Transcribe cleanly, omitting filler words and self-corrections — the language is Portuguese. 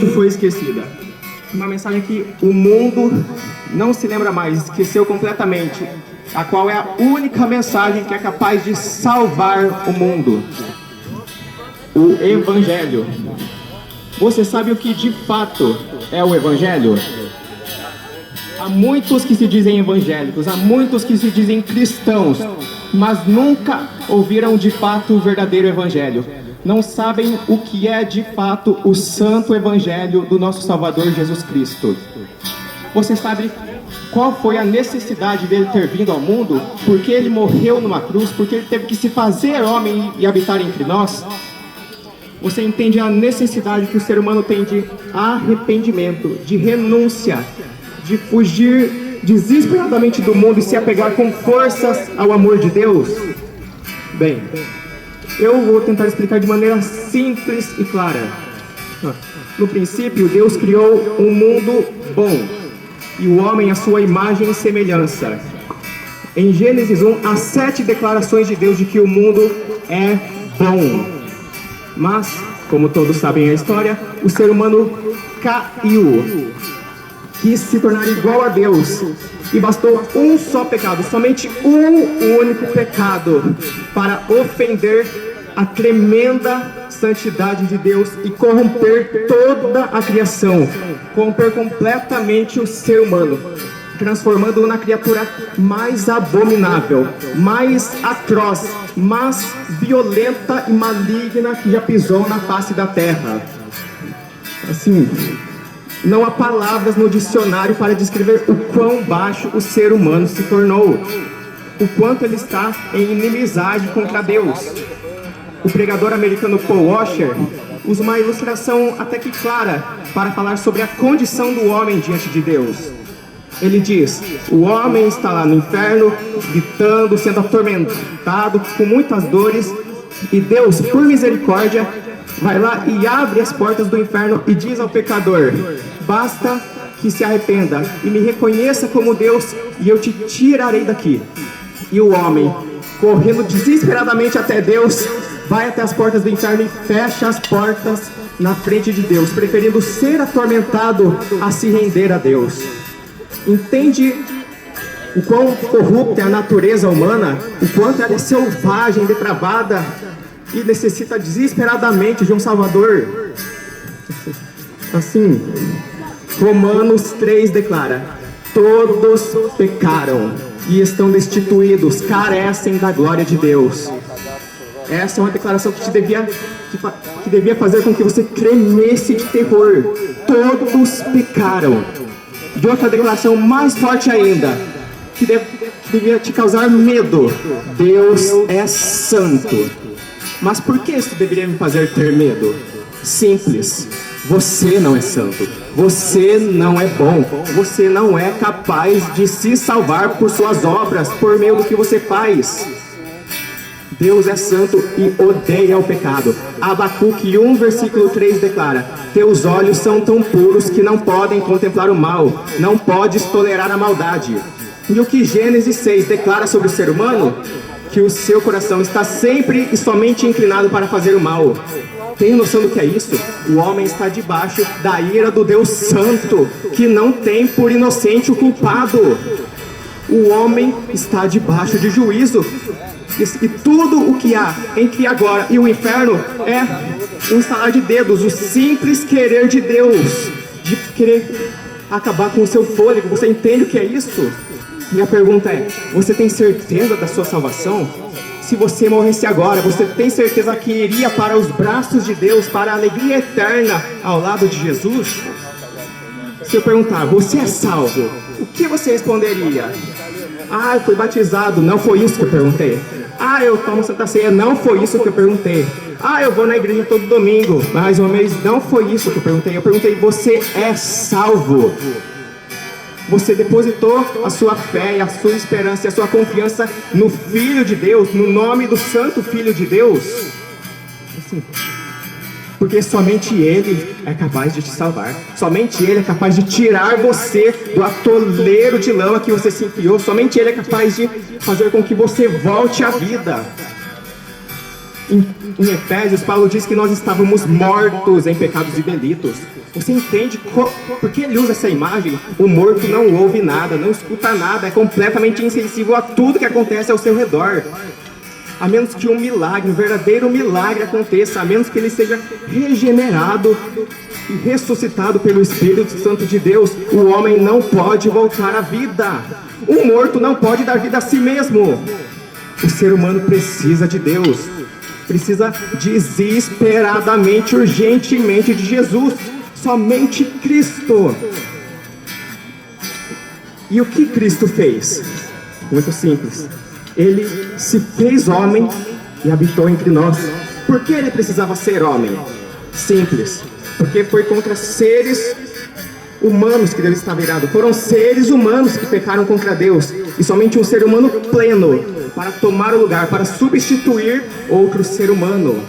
foi esquecida. Uma mensagem que o mundo não se lembra mais, esqueceu completamente, a qual é a única mensagem que é capaz de salvar o mundo. O Evangelho. Você sabe o que de fato é o Evangelho? Há muitos que se dizem evangélicos, há muitos que se dizem cristãos, mas nunca ouviram de fato o verdadeiro Evangelho. Não sabem o que é de fato o santo Evangelho do nosso Salvador Jesus Cristo. Você sabe qual foi a necessidade dele ter vindo ao mundo? Por que ele morreu numa cruz? Por que ele teve que se fazer homem e habitar entre nós? Você entende a necessidade que o ser humano tem de arrependimento, de renúncia, de fugir desesperadamente do mundo e se apegar com forças ao amor de Deus? Bem, eu vou tentar explicar de maneira simples e clara. No princípio, Deus criou um mundo bom e o homem à sua imagem e semelhança. Em Gênesis 1, há 7 declarações de Deus de que o mundo é bom. Mas, como todos sabem a história, o ser humano caiu, quis se tornar igual a Deus, e bastou um só pecado, somente um único pecado, para ofender a tremenda santidade de Deus e corromper toda a criação, corromper completamente o ser humano, transformando-o na criatura mais abominável, mais atroz, mais violenta e maligna que já pisou na face da terra. Assim, não há palavras no dicionário para descrever o quão baixo o ser humano se tornou, o quanto ele está em inimizade contra Deus. O pregador americano Paul Washer usa uma ilustração até que clara para falar sobre a condição do homem diante de Deus. Ele diz: o homem está lá no inferno, gritando, sendo atormentado, com muitas dores, e Deus, por misericórdia, vai lá e abre as portas do inferno e diz ao pecador: basta que se arrependa e me reconheça como Deus, e eu te tirarei daqui. E o homem, correndo desesperadamente até Deus, vai até as portas do inferno e fecha as portas na frente de Deus, preferindo ser atormentado a se render a Deus. Entende o quão corrupta é a natureza humana, o quanto ela é selvagem, depravada e necessita desesperadamente de um Salvador? Assim, Romanos 3 declara: todos pecaram e estão destituídos, carecem da glória de Deus. Essa é uma declaração que devia fazer com que você tremesse de terror. Todos pecaram. E outra declaração mais forte ainda, que devia te causar medo: Deus é santo. Mas por que isso deveria me fazer ter medo? Simples. Você não é santo. Você não é bom. Você não é capaz de se salvar por suas obras, por meio do que você faz. Deus é santo e odeia o pecado. Abacuque 1, versículo 3 declara: teus olhos são tão puros que não podem contemplar o mal, não podes tolerar a maldade. E o que Gênesis 6 declara sobre o ser humano? Que o seu coração está sempre e somente inclinado para fazer o mal. Tem noção do que é isso? O homem está debaixo da ira do Deus Santo, que não tem por inocente o culpado. O homem está debaixo de juízo. E tudo o que há entre agora e o inferno é um estalar de dedos, o simples querer de Deus, de querer acabar com o seu fôlego. Você entende o que é isso? Minha pergunta é: você tem certeza da sua salvação? Se você morresse agora, você tem certeza que iria para os braços de Deus, para a alegria eterna ao lado de Jesus? Se eu perguntar: você é salvo? O que você responderia? Ah, eu fui batizado. Não foi isso que eu perguntei. Ah, eu tomo Santa Ceia. Não foi isso que eu perguntei. Ah, eu vou na igreja todo domingo. Mais uma vez, não foi isso que eu perguntei. Eu perguntei: você é salvo? Você depositou a sua fé, a sua esperança e a sua confiança no Filho de Deus, no nome do Santo Filho de Deus? Assim, porque somente Ele é capaz de te salvar. Somente Ele é capaz de tirar você do atoleiro de lama que você se enfiou. Somente Ele é capaz de fazer com que você volte à vida. Em Efésios, Paulo diz que nós estávamos mortos em pecados e delitos. Você entende por que ele usa essa imagem? O morto não ouve nada, não escuta nada, é completamente insensível a tudo que acontece ao seu redor. A menos que um milagre, um verdadeiro milagre aconteça, a menos que ele seja regenerado e ressuscitado pelo Espírito Santo de Deus, o homem não pode voltar à vida. O morto não pode dar vida a si mesmo. O ser humano precisa de Deus, precisa desesperadamente, urgentemente de Jesus, somente Cristo. E o que Cristo fez? Muito simples. Ele se fez homem e habitou entre nós. Por que ele precisava ser homem? Simples. Porque foi contra seres humanos que Deus estava irado. Foram seres humanos que pecaram contra Deus. E somente um ser humano pleno para tomar o lugar, para substituir outro ser humano.